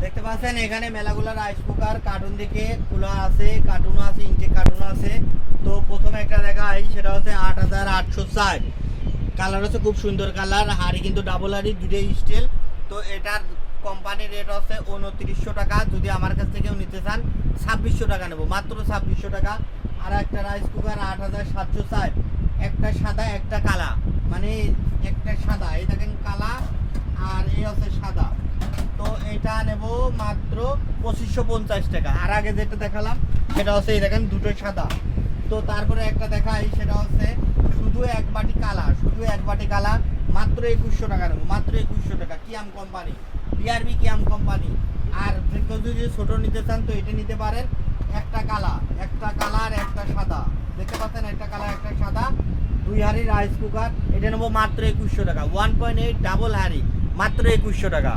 দেখতে পাচ্ছেন এখানে মেলাগুলা রাইস কুকার কার্টুন দিকে খোলা আছে, কার্টুনও আছে, ইনটেক কার্টুনও আছে। তো প্রথমে একটা দেখাই, সেটা হচ্ছে 8860। কালার হচ্ছে খুব সুন্দর কালার, হাড়ি কিন্তু ডাবল হাড়ি, দুটোই স্টিল। তো এটার কোম্পানির রেট হচ্ছে 2900 টাকা। যদি আমার কাছ থেকেও নিতে চান 2600 টাকা নেবো, মাত্র 2600 টাকা। আর একটা রাইস কুকার 8760, একটা সাদা একটা কালা, মানে একটা সাদা, এই দেখেন কালা আর এই হচ্ছে সাদা। তো এটা নেব মাত্র 2550 টাকা। আর আগে যেটা দেখালাম সেটা হচ্ছে এই দেখেন দুটোই সাদা। তো তারপরে একটা দেখাই, সেটা হচ্ছে শুধু এক বাটি কালা, শুধু এক বাটি কালা, মাত্র 2100 টাকা নেবো, মাত্র 2100 টাকা। কিয়াম কোম্পানি, বিআরবি কিয়াম কোম্পানি। আর কেউ যদি ছোটো নিতে চান তো এটা নিতে পারেন। একটা কালা, একটা কালার, একটা সাদা, দেখতে পাচ্ছেন একটা কালা একটা সাদা, দুই হাঁড়ি রাইস কুকার। এটা নেবো মাত্র 2100 টাকা, 1.8 ডাবল হাঁড়ি, মাত্র 2100 টাকা।